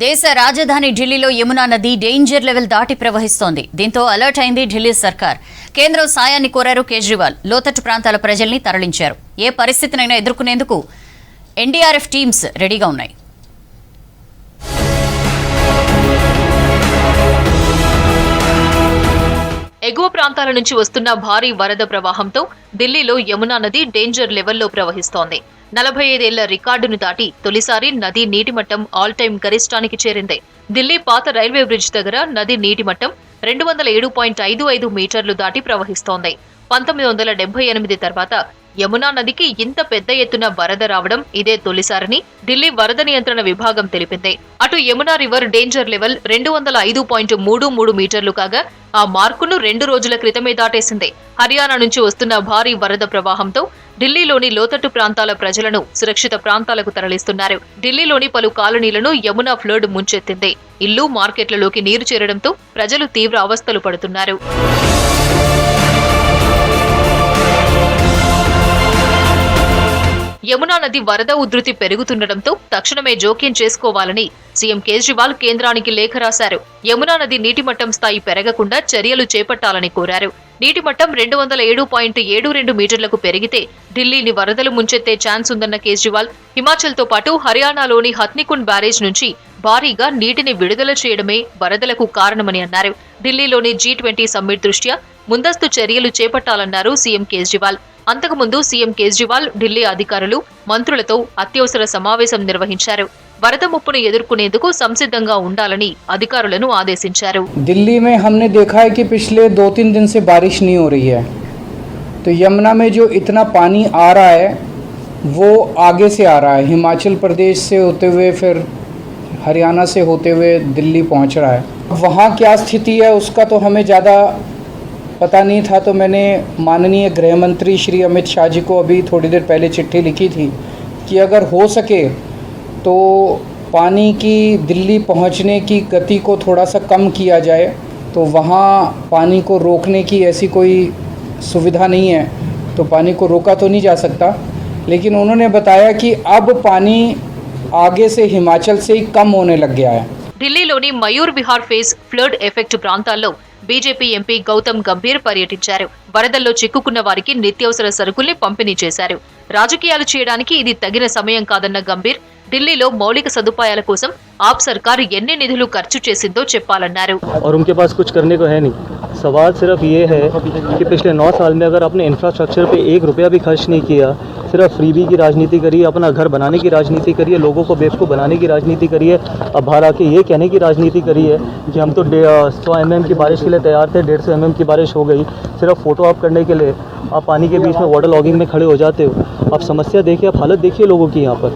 దేశ రాజధాని ఢిల్లీలో యమునా నది డేంజర్ లెవెల్ దాటి ప్రవహిస్తోంది. దీంతో అలర్ట్ అయింది ఢిల్లీ సర్కార్. కేంద్రం సాయాన్ని కోరారు కేజ్రీవాల్. లోతట్టు ప్రాంతాల ప్రజల్ని తరలించారు. ఏ పరిస్థితినైనా ఎదుర్కొనేందుకు ఎన్డీఆర్ఎఫ్ టీమ్స్ రెడీగా ఉన్నాయి. ఎగువ ప్రాంతాల నుంచి వస్తున్న భారీ వరద ప్రవాహంతో ఢిల్లీలో యమునా నది డేంజర్ లెవెల్లో ప్రవహిస్తోంది. 45 ఏళ్ల రికార్డును దాటి తొలిసారి నది నీటి మట్టం ఆల్ టైమ్ గరిష్టానికి చేరింది. ఢిల్లీ పాత రైల్వే బ్రిడ్జ్ దగ్గర నది నీటి మట్టం 207.55 మీటర్లు దాటి ప్రవహిస్తోంది. 1978 తర్వాత యమునా నదికి ఇంత పెద్ద ఎత్తున వరద రావడం ఇదే తొలిసారని ఢిల్లీ వరద నియంత్రణ విభాగం తెలిపింది. అటు యమునా రివర్ డేంజర్ లెవెల్ 205.33 మీటర్లు కాగా ఆ మార్కును 2 రోజుల క్రితమే దాటేసింది. హర్యానా నుంచి వస్తున్న భారీ వరద ప్రవాహంతో ఢిల్లీలోని లోతట్టు ప్రాంతాల ప్రజలను సురక్షిత ప్రాంతాలకు తరలిస్తున్నారు. ఢిల్లీలోని పలు కాలనీలను యమునా ఫ్లడ్ ముంచెత్తింది. ఇల్లు, మార్కెట్లలోకి నీరు చేరడంతో ప్రజలు తీవ్ర అవస్థలు పడుతున్నారు. యమునా నది వరద ఉధృతి పెరుగుతుండటంతో తక్షణమే జోక్యం చేసుకోవాలని సీఎం కేజ్రీవాల్ కేంద్రానికి లేఖ రాశారు. యమునా నది నీటిమట్టం స్థాయి పెరగకుండా చర్యలు చేపట్టాలని కోరారు. నీటిమట్టం 207.72 మీటర్లకు పెరిగితే ఢిల్లీని వరదలు ముంచెత్తే ఛాన్స్ ఉందన్న కేజ్రీవాల్ హిమాచల్తో పాటు హర్యానాలోని హత్నికుండ్ బ్యారేజ్ నుంచి భారీగా నీటిని విడుదల చేయడమే వరదలకు కారణమని అన్నారు. ఢిల్లీలోని G20 సమ్మిట్ దృష్ట్యా ముందస్తు చర్యలు చేపట్టాలన్నారు సీఎం కేజ్రీవాల్. అంతకుముందు సీఎం కేజ్రీవాల్ ఢిల్లీ అధికారులు, మంత్రులతో అత్యవసర సమావేశం నిర్వహించారు. వరద ముప్పును ఎదుర్కొనేందుకు సంసిద్ధంగా ఉండాలని అధికారులను ఆదేశించారు. दिल्ली में हमने देखा है कि पिछले 2-3 दिन से बारिश नहीं हो रही है, तो यमुना में जो इतना पानी आ रहा है वो आगे से आ रहा है, हिमाचल प्रदेश से होते हुए फिर हरियाणा से होते हुए दिल्ली पहुंच रहा है. वहाँ क्या स्थिति है उसका तो हमें ज़्यादा पता नहीं था, तो मैंने माननीय गृह मंत्री श्री अमित शाह जी को अभी थोड़ी देर पहले चिट्ठी लिखी थी कि अगर हो सके तो पानी की दिल्ली पहुंचने की गति को थोड़ा सा कम किया जाए. तो वहाँ पानी को रोकने की ऐसी कोई सुविधा नहीं है, तो पानी को रोका तो नहीं जा सकता, लेकिन उन्होंने बताया कि अब पानी आगे से हिमाचल से ही कम होने लग गया है. ఢిల్లీలోని Mayur Vihar phase flood effect ప్రాంతాల్లో బీజేపీ ఎంపీ గౌతమ్ గంభీర్ పర్యటించారు. వరదల్లో చిక్కుకున్న వారికి నిత్యావసర సరుకుల్ని పంపిణీ చేశారు. రాజకీయాలు చేయడానికి ఇది తగిన సమయం కాదన్న గంభీర్ ఢిల్లీలో మౌలిక సదుపాయాల కోసం आप सरकार ఎన్ని నిధులు ఖర్చు చేసిందో చెప్పాలన్నారు. और उनके पास कुछ करने को है नहीं. सवाल सिर्फ ये है कि पिछले 9 साल में अगर अपने इंफ्रास्ट्रक्चर पे 1 रुपया भी खर्च नहीं किया, सिर्फ फ्रीबी की राजनीति करिए, अपना घर बनाने की राजनीति करिए, लोगों को बेवकूफ़ बनाने की राजनीति करिए, अब बाहर आके ये कहने की राजनीति करिए कि हम तो 100 mm की बारिश के लिए तैयार थे, 150 mm की बारिश हो गई, सिर्फ फोटो ऑप करने के लिए आप पानी के बीच में वाटर लॉगिंग में खड़े हो जाते हो. आप समस्या देखिए, आप हालत देखिए लोगों की यहाँ पर.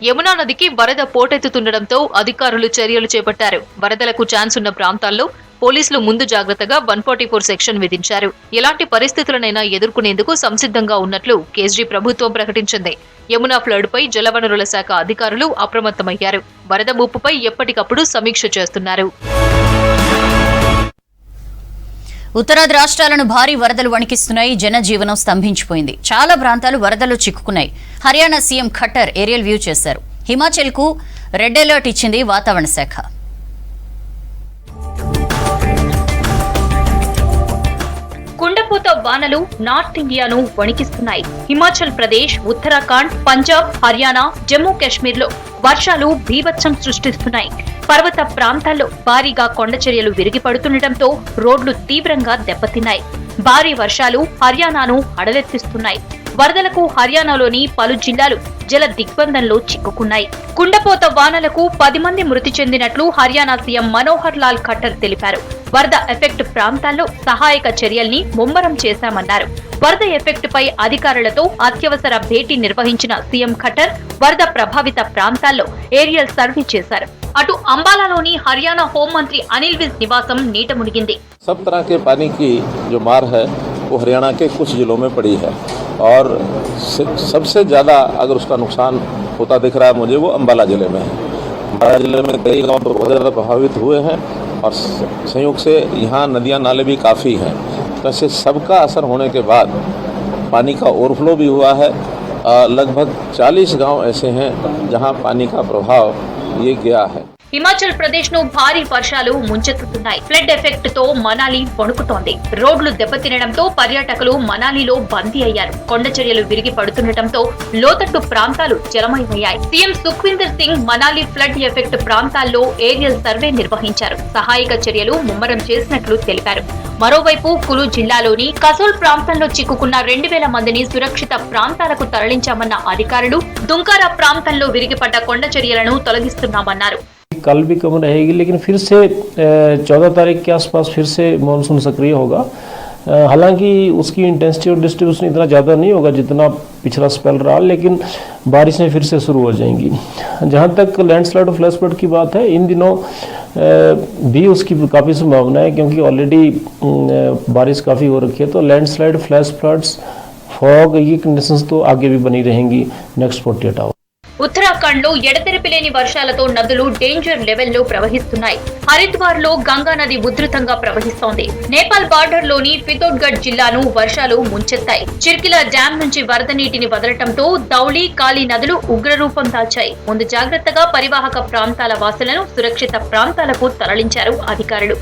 యమునా నదికి వరద పోటెత్తుతుండటంతో అధికారులు చర్యలు చేపట్టారు. వరదలకు ఛాన్స్ ఉన్న ప్రాంతాల్లో పోలీసులు ముందు జాగ్రత్తగా 144 సెక్షన్ విధించారు. ఎలాంటి పరిస్థితులనైనా ఎదుర్కొనేందుకు సంసిద్ధంగా ఉన్నట్లు కేజ్రీ ప్రభుత్వం ప్రకటించింది. యమునా ఫ్లడ్ పై జలవనరుల శాఖ అధికారులు అప్రమత్తమయ్యారు. వరద ముప్పుపై ఎప్పటికప్పుడు సమీక్ష చేస్తున్నారు. ఉత్తరాది రాష్ట్రాలను భారీ వరదలు వణికిస్తున్నాయి. జనజీవనం స్తంభించిపోయింది. చాలా ప్రాంతాలు వరదల్లో చిక్కుకున్నాయి. Haryana CM Khattar aerial view చేశారు. హిమాచల్ కు రెడ్ అలర్ట్ ఇచ్చింది వాతావరణ శాఖ. కుండపోత వానలు నార్త్ ఇండియాను వణికిస్తున్నాయి. హిమాచల్ ప్రదేశ్, ఉత్తరాఖండ్, పంజాబ్, హర్యానా, జమ్మూ కాశ్మీర్ లో వర్షాలు బీభత్సం సృష్టిస్తున్నాయి. పర్వత ప్రాంతాల్లో భారీగా కొండచర్యలు విరిగి పడుతుండటంతో రోడ్లు తీవ్రంగా దెబ్బతిన్నాయి. భారీ వర్షాలు హర్యానాను హడలెత్తిస్తున్నాయి. వరదలకు హర్యానాలోని పలు జిల్లాలు జల దిగ్బంధంలో చిక్కుకున్నాయి. కుండపోత వానలకు 10 మంది మృతి చెందినట్లు హర్యానా సీఎం మనోహర్ లాల్ ఖట్టర్ తెలిపారు. వరద ఎఫెక్ట్ ప్రాంతాల్లో సహాయక చర్యల్ని ముమ్మరం చేశామన్నారు. వరద ఎఫెక్ట్ పై అధికారులతో అత్యవసర భేటీ నిర్వహించిన సీఎం ఖట్టర్ వరద ప్రభావిత ప్రాంతాల్లో ఏరియల్ సర్వే చేశారు. అటు అంబాలాలోని హర్యానా హోంమంత్రి అనిల్ విజ్ నివాసం నీట మునిగింది. सब तरह के पानी की जो मार है वो हरियाणा के कुछ जिलों में पड़ी है, और सबसे ज़्यादा अगर उसका नुकसान होता दिख रहा है मुझे वो अम्बाला ज़िले में है. अम्बाला ज़िले में कई गाँव तो बहुत ज़्यादा प्रभावित हुए हैं, और संयोग से यहाँ नदियाँ नाले भी काफ़ी हैं. तो ऐसे सबका असर होने के बाद पानी का ओवरफ्लो भी हुआ है. लगभग 40 गाँव ऐसे हैं जहाँ पानी का प्रभाव ये गया है. హిమాచల్ ప్రదేశ్ ను భారీ వర్షాలు ముంచెత్తుతున్నాయి. ఫ్లడ్ ఎఫెక్ట్ తో మనాలి వణుకుతోంది. రోడ్లు దెబ్బతినడంతో పర్యాటకులు మనాలిలో బందీ అయ్యారు. కొండ చర్యలు విరిగి పడుతుండటంతో లోతట్టు ప్రాంతాలు జలమయమయ్యాయి. CM Sukhvinder Singh Manali flood effect ప్రాంతాల్లో ఏరియల్ సర్వే నిర్వహించారు. సహాయక చర్యలు ముమ్మరం చేసినట్లు తెలిపారు. మరోవైపు కులు జిల్లాలోని కసోల్ ప్రాంతంలో చిక్కుకున్న 2000 మందిని సురక్షిత ప్రాంతాలకు తరలించామన్న అధికారులు దుంకారా ప్రాంతంలో విరిగిపడ్డ కొండ చర్యలను తొలగిస్తున్నామన్నారు. कल भी कम रहेगी, लेकिन फिर से 14 तारीख के आसपास फिर से मानसून सक्रिय होगा। हालांकि उसकी इंटेंसिटी और डिस्ट्रीब्यूशन इतना ज़्यादा नहीं होगा जितना पिछला स्पेल रहा, लेकिन बारिशें फिर से शुरू हो जाएंगी। जहाँ तक लैंडस्लाइड और फ्लैश फ्लड की बात है, इन दिनों भी उसकी काफ़ी संभावना है, क्योंकि ऑलरेडी बारिश काफ़ी हो रखी है। तो लैंडस्लाइड, फ्लैश फ्लड्स, फॉग, ये कंडीशंस तो आगे भी बनी रहेंगी नेक्स्ट 48 आवर्स। ఉత్తరాఖండ్ లో ఎడతెరిపి లేని వర్షాలతో నదులు డేంజర్ లెవెల్లో ప్రవహిస్తున్నాయి. హరిద్వార్ లో గంగా నది ఉధృతంగా ప్రవహిస్తోంది. నేపాల్ బార్డర్ లోని పితోడ్గఢ్ జిల్లాను వర్షాలు ముంచెత్తాయి. చిర్కిలా డ్యాం నుంచి వరద నీటిని వదలటంతో దౌళి, కాళీ నదులు ఉగ్రరూపం దాల్చాయి. ముందు జాగ్రత్తగా పరివాహక ప్రాంతాల వాసులను సురక్షిత ప్రాంతాలకు తరలించారు అధికారులు.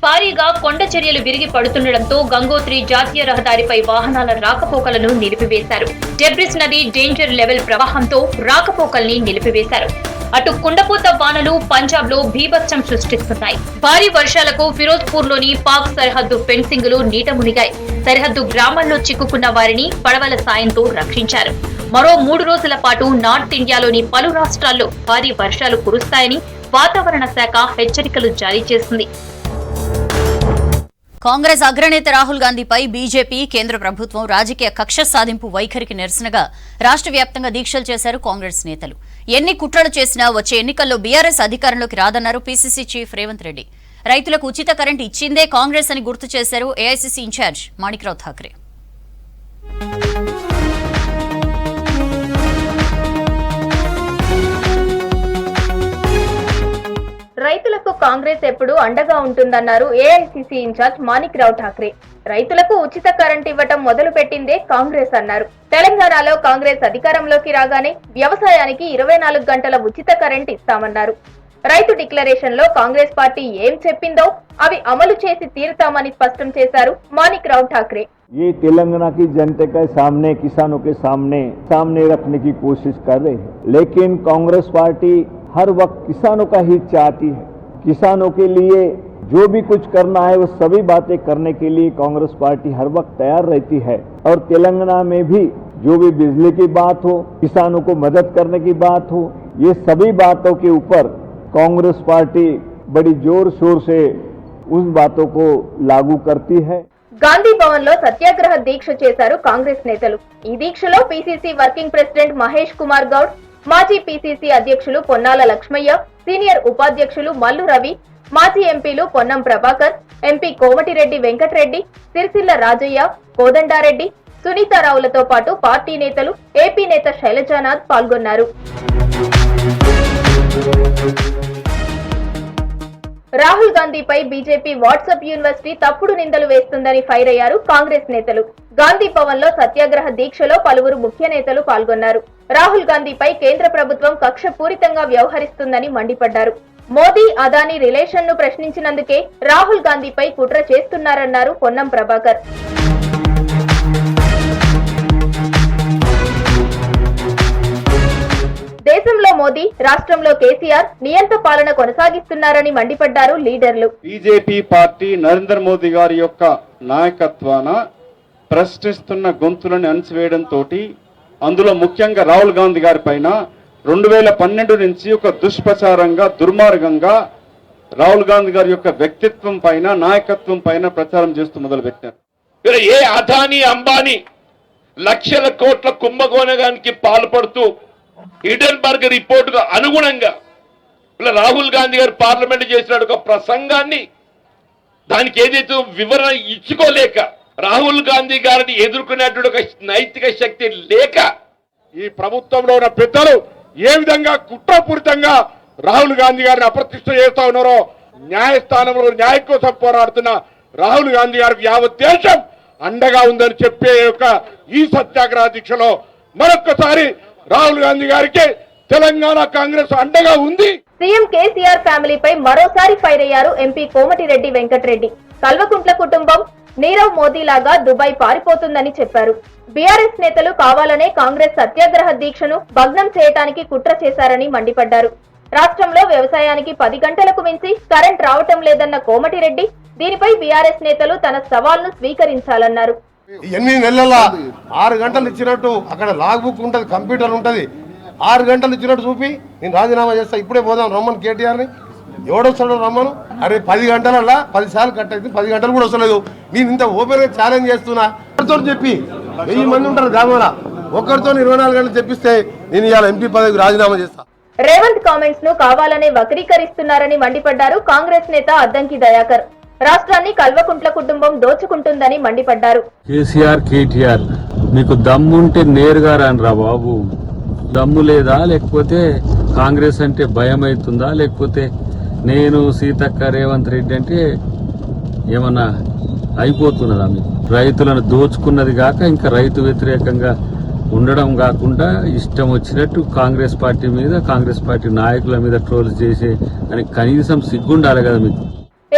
భారీగా కొండ చర్యలు విరిగి పడుతుండటంతో గంగోత్రి జాతీయ రహదారిపై వాహనాల రాకపోకలను నిలిపివేశారు. డెబ్రిస్ నది డేంజర్ లెవెల్ ప్రవాహంతో రాకపోకల్ని నిలిపివేశారు. అటు కుండపోత వానలు పంజాబ్ లో బీభత్సం సృష్టిస్తున్నాయి. భారీ వర్షాలకు ఫిరోజ్పూర్ లోని పాక్ సరిహద్దు ఫెన్సింగులు నీట మునిగాయి. సరిహద్దు గ్రామాల్లో చిక్కుకున్న వారిని పడవల సాయంతో రక్షించారు. మరో 3 రోజుల పాటు నార్త్ ఇండియాలోని పలు రాష్ట్రాల్లో భారీ వర్షాలు కురుస్తాయని వాతావరణ శాఖ హెచ్చరికలు జారీ చేసింది. కాంగ్రెస్ అగ్రనేత రాహుల్ గాంధీపై బీజేపీ, కేంద్ర ప్రభుత్వం రాజకీయ కక్ష సాధింపు వైఖరికి నిరసనగా రాష్ట్ర వ్యాప్తంగా దీక్షలు చేశారు కాంగ్రెస్ నేతలు. ఎన్ని కుట్రలు చేసినా వచ్చే ఎన్నికల్లో బీఆర్ఎస్ అధికారంలోకి రాదన్నారు పీసీసీ చీఫ్ రేవంత్ రెడ్డి. రైతులకు ఉచిత కరెంటు ఇచ్చిందే కాంగ్రెస్ అని గుర్తు చేశారు ఏఐసీసీ ఇన్ఛార్జ్ మాణిక్రావు ఠాక్రే. రైతులకు కాంగ్రెస్ ఎప్పుడు అండగా ఉంటుందన్నారు ఏఐసీసీ ఇన్ఛార్జ్ మాణిక్రావు ఠాక్రే. రైతులకు ఉచిత కరెంట్ ఇవ్వటం మొదలు పెట్టిందే కాంగ్రెస్ అన్నారు. తెలంగాణలో కాంగ్రెస్ అధికారంలోకి రాగానే వ్యవసాయానికి 24 గంటల ఉచిత కరెంట్ ఇస్తామన్నారు. రైతు డిక్లరేషన్ లో కాంగ్రెస్ పార్టీ ఏం చెప్పిందో అవి అమలు చేసి తీరుతామని స్పష్టం చేశారు మాణిక్రావు ఠాక్రే. ये तेलंगाना की जनता के सामने, किसानों के सामने रखने की कोशिश कर रहे हैं, लेकिन कांग्रेस पार्टी हर वक्त किसानों का हित चाहती है। किसानों के लिए जो भी कुछ करना है वो सभी बातें करने के लिए कांग्रेस पार्टी हर वक्त तैयार रहती है। और तेलंगाना में भी जो भी बिजली की बात हो, किसानों को मदद करने की बात हो, ये सभी बातों के ऊपर कांग्रेस पार्टी बड़ी जोर शोर से उस बातों को लागू करती है. గాంధీ భవన్ లో సత్యాగ్రహ దీక్ష చేశారు కాంగ్రెస్ నేతలు. ఈ దీక్షలో PCC working president Mahesh Kumar Goud, మాజీ పీసీసీ అధ్యక్షులు పొన్నాల లక్ష్మయ్య, సీనియర్ ఉపాధ్యక్షులు మల్లు రవి, మాజీ ఎంపీలు పొన్నం ప్రభాకర్, ఎంపీ కోమటిరెడ్డి వెంకటరెడ్డి, సిరిసిల్ల రాజయ్య, కోదండారెడ్డి, సునీతారావులతో పాటు పార్టీ నేతలు, ఏపీ నేత శైలజానాథ్ పాల్గొన్నారు. రాహుల్ గాంధీపై బీజేపీ వాట్సాప్ యూనివర్సిటీ తప్పుడు నిందలు వేస్తుందని ఫైర్ అయ్యారు కాంగ్రెస్ నేతలు. గాంధీ భవన్ లో సత్యాగ్రహ దీక్షలో పలువురు ముఖ్య నేతలు పాల్గొన్నారు. రాహుల్ గాంధీపై కేంద్ర ప్రభుత్వం కక్షపూరితంగా వ్యవహరిస్తుందని మండిపడ్డారు. మోదీ, అదానీ రిలేషన్ ను ప్రశ్నించినందుకే రాహుల్ గాంధీపై కుట్ర చేస్తున్నారన్నారు పొన్నం ప్రభాకర్. దేశంలో మోదీ, రాష్ట్రంలో కేసీఆర్ నియంత పాలన కొనసాగిస్తున్నారని మండిపడ్డారు లీడర్లు. బీజేపీ పార్టీ నరేంద్ర మోదీ గారి యొక్క నాయకత్వాన ప్రశ్నిస్తున్న గొంతులను అణచివేయడంతో, అందులో ముఖ్యంగా రాహుల్ గాంధీ గారి పైన 2012 నుంచి ఒక దుష్ప్రచారంగా, దుర్మార్గంగా రాహుల్ గాంధీ గారి యొక్క వ్యక్తిత్వం పైన, నాయకత్వం పైన ప్రచారం చేస్తూ మొదలుపెట్టారు. ఏ అదానీ, అంబానీ లక్షల కోట్ల కుంభకోణానికి పాల్పడుతూ హిడెన్బర్గ్ రిపోర్టుకు అనుగుణంగా రాహుల్ గాంధీ గారు పార్లమెంట్ చేసిన ఒక ప్రసంగాన్ని, దానికి ఏదైతే వివరణ ఇచ్చుకోలేక, రాహుల్ గాంధీ గారిని ఎదుర్కొనేటువంటి ఒక నైతిక శక్తి లేక ఈ ప్రభుత్వంలో ఉన్న పెద్దలు ఏ విధంగా కుట్రపూరితంగా రాహుల్ గాంధీ గారిని అప్రతిష్ట చేస్తా ఉన్నారో, న్యాయస్థానంలో న్యాయం కోసం పోరాడుతున్న రాహుల్ గాంధీ గారికి యావత్ దేశం అండగా ఉందని చెప్పే యొక్క ఈ సత్యాగ్రహ దీక్షలో మరొక్కసారి రాహుల్ గాంధీ గారికి తెలంగాణ కాంగ్రెస్ అండగా ఉంది. సీఎం కేసీఆర్ ఫ్యామిలీపై మరోసారి ఫైర్ అయ్యారు ఎంపీ కోమటిరెడ్డి వెంకటరెడ్డి. కల్వకుంట్ల కుటుంబం నీరవ్ మోదీ లాగా దుబాయ్ పారిపోతుందని చెప్పారు. బీఆర్ఎస్ నేతలు కావాలనే కాంగ్రెస్ సత్యాగ్రహ దీక్షను భగ్నం చేయడానికి కుట్ర చేశారని మండిపడ్డారు. రాష్ట్రంలో వ్యవసాయానికి 10 గంటలకు మించి కరెంట్ రావటం లేదన్న కోమటిరెడ్డి దీనిపై బీఆర్ఎస్ నేతలు తన సవాల్ను స్వీకరించాలన్నారు. 8 నెలల 6 గంటలు ఇచ్చినట్టు అక్కడ లాగ్ బుక్ ఉంటుంది, కంప్యూటర్ ఉంటుంది. 6 గంటలు ఇచ్చినట్టు చూపి నేను రాజీనామా చేస్తా, ఇప్పుడే పోదాం రమ్మను కేటీఆర్ని. ఎవడొస్తాడో రమ్మను. అరే 10 గంటలల్లా 10 సార్లు కట్ అయితే 10 గంటలు కూడా వస్తలేదు. నేను ఇంత ఓపెన్గా ఛాలెంజ్ చేస్తున్నా. ఒకరితో చెప్పి 1000 మంది ఉంటారు గ్రామంలో, ఒకరితో 24 గంటలు చెప్పిస్తే నేను ఇవాళ ఎంపీ పదవికి రాజీనామా చేస్తా. రేవంత్ కామెంట్స్ ను కావాలనే వక్రీకరిస్తున్నారని మండిపడ్డారు కాంగ్రెస్ నేత అద్దంకి దయాకర్. రాష్ట్రాన్ని కల్వకుంట్ల కుటుంబం దోచుకుంటుందని మండిపడ్డారు. కేసీఆర్ కేటీఆర్ మీకు దమ్ముంటే నేరుగా రానురా బాబు. దమ్ము లేదా, లేకపోతే కాంగ్రెస్ అంటే భయం అవుతుందా, లేకపోతే నేను సీతక్క రేవంత్ రెడ్డి అంటే ఏమన్నా అయిపోతున్నదా? మీకు రైతులను దోచుకున్నది కాక ఇంకా రైతు వ్యతిరేకంగా ఉండడం కాకుండా ఇష్టం వచ్చినట్టు కాంగ్రెస్ పార్టీ మీద, కాంగ్రెస్ పార్టీ నాయకుల మీద ట్రోల్స్ చేసే అని కనీసం సిగ్గుండాలి కదా మీకు.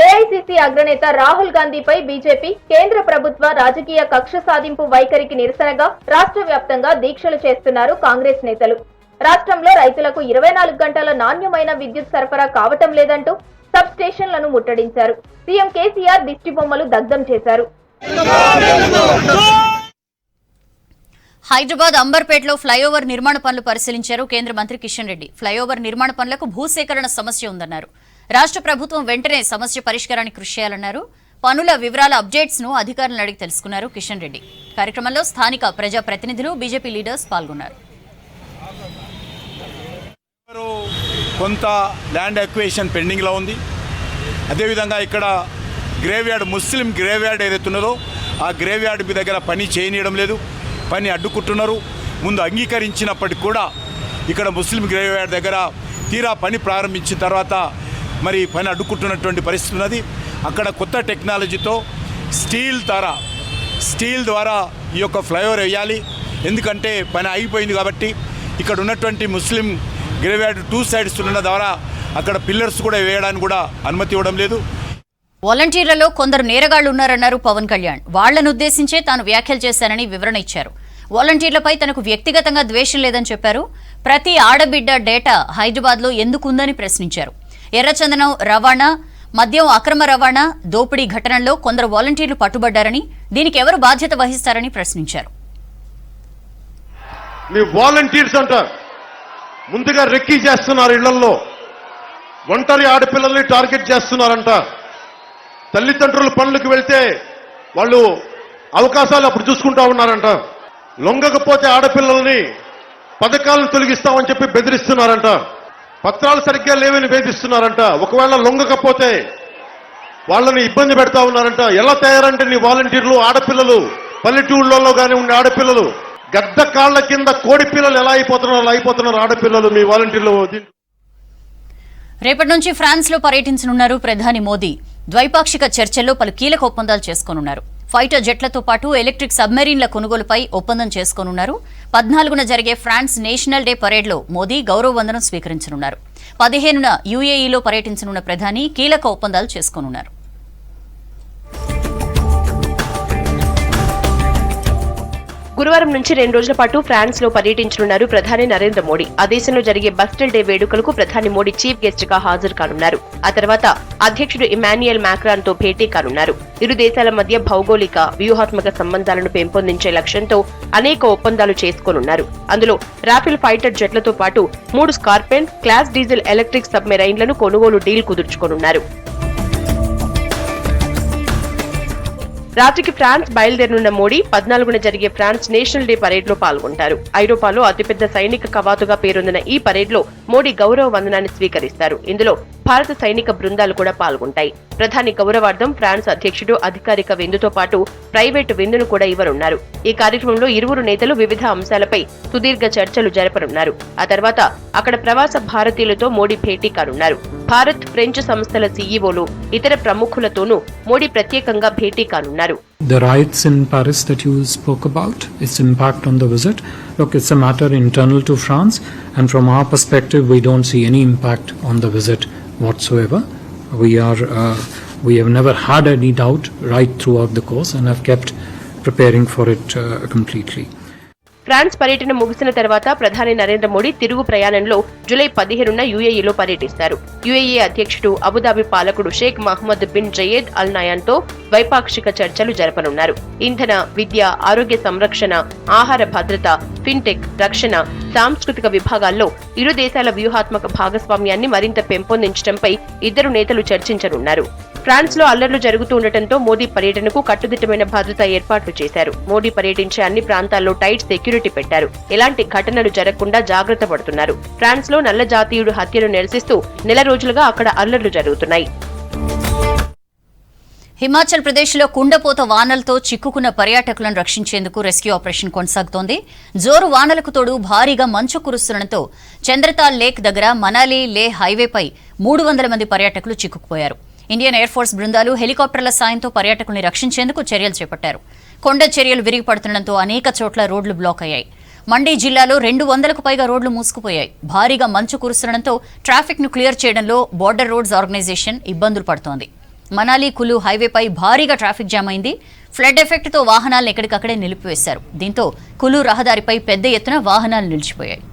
ఏఐసీసీ అగ్రనేత రాహుల్ గాంధీపై బీజేపీ కేంద్ర ప్రభుత్వ రాజకీయ కక్ష సాధింపు వైఖరికి నిరసనగా రాష్ట్ర వ్యాప్తంగా దీక్షలు చేస్తున్నారు కాంగ్రెస్ నేతలు. రాష్ట్రంలో రైతులకు 24 గంటల నాణ్యమైన విద్యుత్ సరఫరా కావటం లేదంటూ సబ్ స్టేషన్లను ముట్టడించారు. సీఎం కేసీఆర్ దిష్టి బొమ్మలు దగ్ధం చేశారు. హైదరాబాద్ అంబర్పేటలో ఫ్లైఓవర్ నిర్మాణ పనులు పరిశీలించారు కేంద్ర మంత్రి కిషన్ రెడ్డి. ఫ్లైఓవర్ నిర్మాణ పనులకు భూసేకరణ సమస్య ఉందన్నారు. రాష్ట్ర ప్రభుత్వం వెంటనే సమస్య పరిష్కారానికి కృషి చేయాలన్నారు. పనుల వివరాల అప్డేట్స్ ను అధికారులను అడిగి తెలుసుకున్నారు కిషన్ రెడ్డి. కార్యక్రమంలో స్థానిక ప్రజా ప్రతినిధులు, బీజేపీ లీడర్స్ పాల్గొన్నారు. కొంత ల్యాండ్ ఎక్వేషన్ పెండింగ్లో ఉంది. అదేవిధంగా ఇక్కడ గ్రేవ్యార్డ్, ముస్లిం గ్రేవ్యార్డ్ ఏదైతే ఉన్నదో ఆ గ్రేవ్యార్డ్ మీ దగ్గర పని చేయనీయడం లేదు, పని అడ్డుకుంటున్నారు. ముందు అంగీకరించినప్పటికి కూడా ఇక్కడ ముస్లిం గ్రేవ్యార్డ్ దగ్గర తీరా పని ప్రారంభించిన తర్వాత మరి పని అడ్డుకుంటున్నటువంటి పరిస్థితి ఉన్నది. అక్కడ కొత్త టెక్నాలజీతో స్టీల్ ద్వారా ఈ యొక్క ఫ్లైఓవర్ వేయాలి. ఎందుకంటే పని అయిపోయింది కాబట్టి ఇక్కడ ఉన్నటువంటి ముస్లిం గ్రేవ్యార్డ్ 2 సైడ్స్ ఉన్న ద్వారా అక్కడ పిల్లర్స్ కూడా వేయడానికి కూడా అనుమతి ఇవ్వడం లేదు. వాలంటీర్లలో కొందరు నేరగాళ్లు ఉన్నారన్నారు పవన్ కళ్యాణ్. వాళ్లను ఉద్దేశించే తాను వ్యాఖ్యలు చేశానని వివరణ ఇచ్చారు. వాలంటీర్లపై తనకు వ్యక్తిగతంగా ద్వేషం లేదని చెప్పారు. ప్రతి ఆడబిడ్డ డేటా హైదరాబాద్లో ఎందుకుందని ప్రశ్నించారు. ఎర్రచందనం రవాణా, మద్యం అక్రమ రవాణా, దోపిడీ ఘటనల్లో కొందరు వాలంటీర్లు పట్టుబడ్డారని, దీనికి ఎవరు బాధ్యత వహిస్తారని ప్రశ్నించారు. మీ వాలంటీర్స్ అంటారు ముందుగా రెక్కీ చేస్తున్నారు, ఇళ్లలో ఒంటరి ఆడపిల్లల్ని టార్గెట్ చేస్తున్నారంట. తల్లిదండ్రుల పనులకు వెళ్తే వాళ్ళు అవకాశాలు అప్పుడు చూసుకుంటా ఉన్నారంట. లొంగకపోతే ఆడపిల్లల్ని పథకాలను తొలగిస్తామని చెప్పి బెదిరిస్తున్నారంట. పత్రాలు సరిగ్గా లేవని వేధిస్తున్నారంట. ఒకవేళ లొంగకపోతే వాళ్ళని ఇబ్బంది పెడతా ఉన్నారంట. ఎలా తయారంటే నీ వాలంటీర్లు, ఆడపిల్లలు పల్లెటూళ్ళలో కానీ ఉండే ఆడపిల్లలు గద్ద కాళ్ల కింద కోడి పిల్లలు ఎలా అయిపోతున్నారు అలా అయిపోతున్నారు ఆడపిల్లలు మీ వాలంటీర్లు. రేపటి నుంచి ఫ్రాన్స్ లో పర్యటించనున్నారు ప్రధాని మోదీ. ద్వైపాక్షిక చర్చల్లో పలు కీలక ఒప్పందాలు చేసుకోనున్నారు. ఫైటర్ జెట్లతో పాటు ఎలక్ట్రిక్ సబ్మెరీన్ల కొనుగోలుపై ఒప్పందం చేసుకోనున్నారు. 14న జరిగే ఫ్రాన్స్ నేషనల్ డే పరేడ్లో మోదీ గౌరవ వందనం స్వీకరించనున్నారు. 15న యూఏఈలో పర్యటించనున్న ప్రధాని కీలక ఒప్పందాలు చేసుకోనున్నారు. గురువారం నుంచి 2 రోజుల పాటు ఫ్రాన్స్ లో పర్యటించనున్నారు ప్రధాని నరేంద్ర మోడీ. ఆ దేశంలో జరిగే బస్టిల్ డే వేడుకలకు ప్రధాని మోడీ చీఫ్ గెస్ట్ గా హాజరు కానున్నారు. ఆ తర్వాత అధ్యక్షుడు ఇమాన్యుయల్ మాక్రాన్ తో భేటీ కానున్నారు. ఇరు దేశాల మధ్య భౌగోళిక, వ్యూహాత్మక సంబంధాలను పెంపొందించే లక్ష్యంతో అనేక ఒప్పందాలు చేసుకోనున్నారు. అందులో రాఫెల్ ఫైటర్ జెట్లతో పాటు 3 స్కార్పెన్ క్లాస్ డీజిల్ ఎలక్ట్రిక్ సబ్మెరైన్లను కొనుగోలు డీల్ కుదుర్చుకోనున్నారు. రాత్రికి ఫ్రాన్స్ బయలుదేరనున్న మోడీ 14న జరిగే ఫ్రాన్స్ నేషనల్ డే పరేడ్ లో పాల్గొంటారు. ఐరోపాలో అతిపెద్ద సైనిక కవాతుగా పేరొందిన ఈ పరేడ్ లో మోడీ గౌరవ వందనాన్ని స్వీకరిస్తారు. ఇందులో భారత సైనిక బృందాలు కూడా పాల్గొంటాయి. ప్రధాని గౌరవార్థం ఫ్రాన్స్ అధ్యక్షుడు అధికారిక విందుతో పాటు ప్రైవేటు విందును కూడా ఇవ్వనున్నారు. ఈ కార్యక్రమంలో ఇరువురు నేతలు వివిధ అంశాలపై సుదీర్ఘ చర్చలు జరపనున్నారు. ఆ తర్వాత అక్కడ ప్రవాస భారతీయులతో మోడీ భేటీ కానున్నారు. భారత్, ఫ్రెంచ్ సంస్థల సీఈఓలు, ఇతర ప్రముఖులతోనూ మోడీ ప్రత్యేకంగా భేటీ కానున్నారు. The riots in Paris that you spoke about, its impact on the visit. Look, it's a matter internal to France, and from our perspective, we don't see any impact on the visit whatsoever. We have never had any doubt right throughout the course and have kept preparing for it completely. France పర్యటన ముగిసిన తర్వాత ప్రధాని నరేంద్ర మోడీ తిరుగు ప్రయాణంలో July 15న యుఏఈలో పర్యటిస్తారు. UAE అధ్యక్షుడు Abu Dhabi పాలకుడు Sheikh Mohammed bin Zayed అల్ నయాన్ తో ద్వైపాక్షిక చర్చలు జరపనున్నారు. ఇంధన, విద్య, ఆరోగ్య సంరక్షణ, ఆహార భద్రత, ఫిన్టెక్, రక్షణ, సాంస్కృతిక విభాగాల్లో ఇరు దేశాల వ్యూహాత్మక భాగస్వామ్యాన్ని మరింత పెంపొందించడంపై ఇద్దరు నేతలు చర్చించనున్నారు. ఫ్రాన్స్ లో అల్లర్లు జరుగుతూ ఉండటంతో మోదీ పర్యటనకు కట్టుదిట్టమైన భద్రతా ఏర్పాట్లు చేశారు. మోదీ పర్యటించే అన్ని ప్రాంతాల్లో టైట్ సెక్యూరిటీ పెట్టారు. ఎలాంటి ఘటనలు జరగకుండా జాగ్రత్త పడుతున్నారు. ఫ్రాన్స్ లో నల్ల జాతీయుడు హత్యను నిరసిస్తూ నెల రోజులుగా అక్కడ అల్లర్లు జరుగుతున్నాయి. హిమాచల్ ప్రదేశ్లో కుండపోత వానలతో చిక్కుకున్న పర్యాటకులను రక్షించేందుకు రెస్క్యూ ఆపరేషన్ కొనసాగుతోంది. జోరు వానలకు తోడు భారీగా మంచు కురుస్తుండటంతో చంద్రతాల్ లేక్ దగ్గర మనాలి లే హైవేపై 300 మంది పర్యాటకులు చిక్కుకుపోయారు. ఇండియన్ ఎయిర్ ఫోర్స్ బృందాలు హెలికాప్టర్ల సాయంతో పర్యాటకుల్ని రక్షించేందుకు చర్యలు చేపట్టారు. కొండ చర్యలు విరిగిపడుతుండటంతో అనేక చోట్ల రోడ్లు బ్లాక్ అయ్యాయి. మండీ జిల్లాలో 200కు పైగా రోడ్లు మూసుకుపోయాయి. భారీగా మంచు కురుస్తుండటంతో ట్రాఫిక్ ను క్లియర్ చేయడంలో బోర్డర్ రోడ్స్ ఆర్గనైజేషన్ ఇబ్బందులు పడుతోంది. మనాలి కులు హైవేపై భారీగా ట్రాఫిక్ జామ్ అయింది. ఫ్లడ్ ఎఫెక్ట్ తో వాహనాలను ఎక్కడికక్కడే నిలిపివేశారు. దీంతో కులు రహదారిపై పెద్ద ఎత్తున వాహనాలు నిలిచిపోయాయి.